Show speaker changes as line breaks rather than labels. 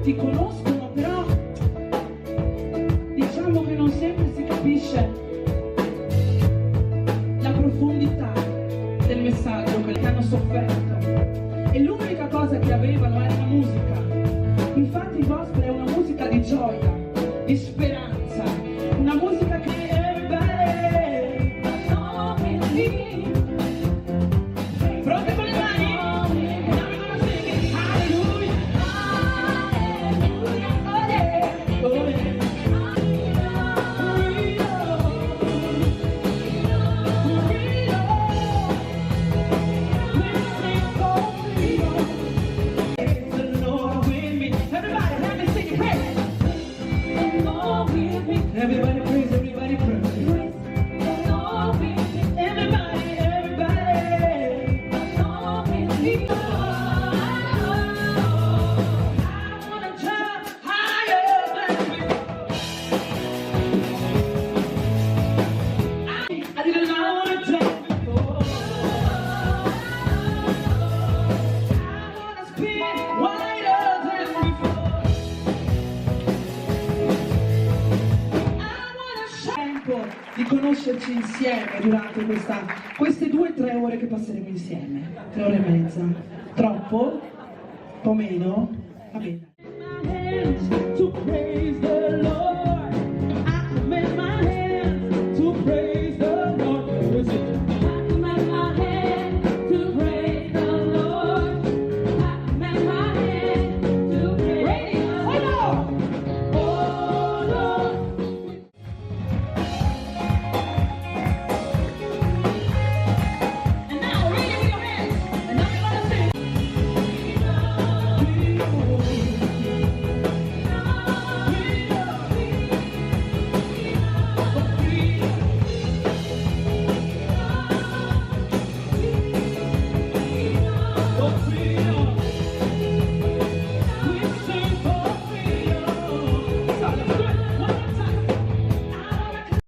ti conoscono, però diciamo che non sempre si capisce la profondità del messaggio che hanno sofferto, e l'unica cosa che avevano era la musica. Infatti il gospel è una musica di gioia, di speranza, una musica che pronti con le mani? Everybody praise, everybody praise. Everybody, everybody. I wanna jump higher than before. I didn't wanna jump before. I wanna spin wider than before. Di conoscerci insieme durante queste 2 o 3 ore che passeremo insieme, 3 ore e mezza. Troppo? Un po' meno? Va bene.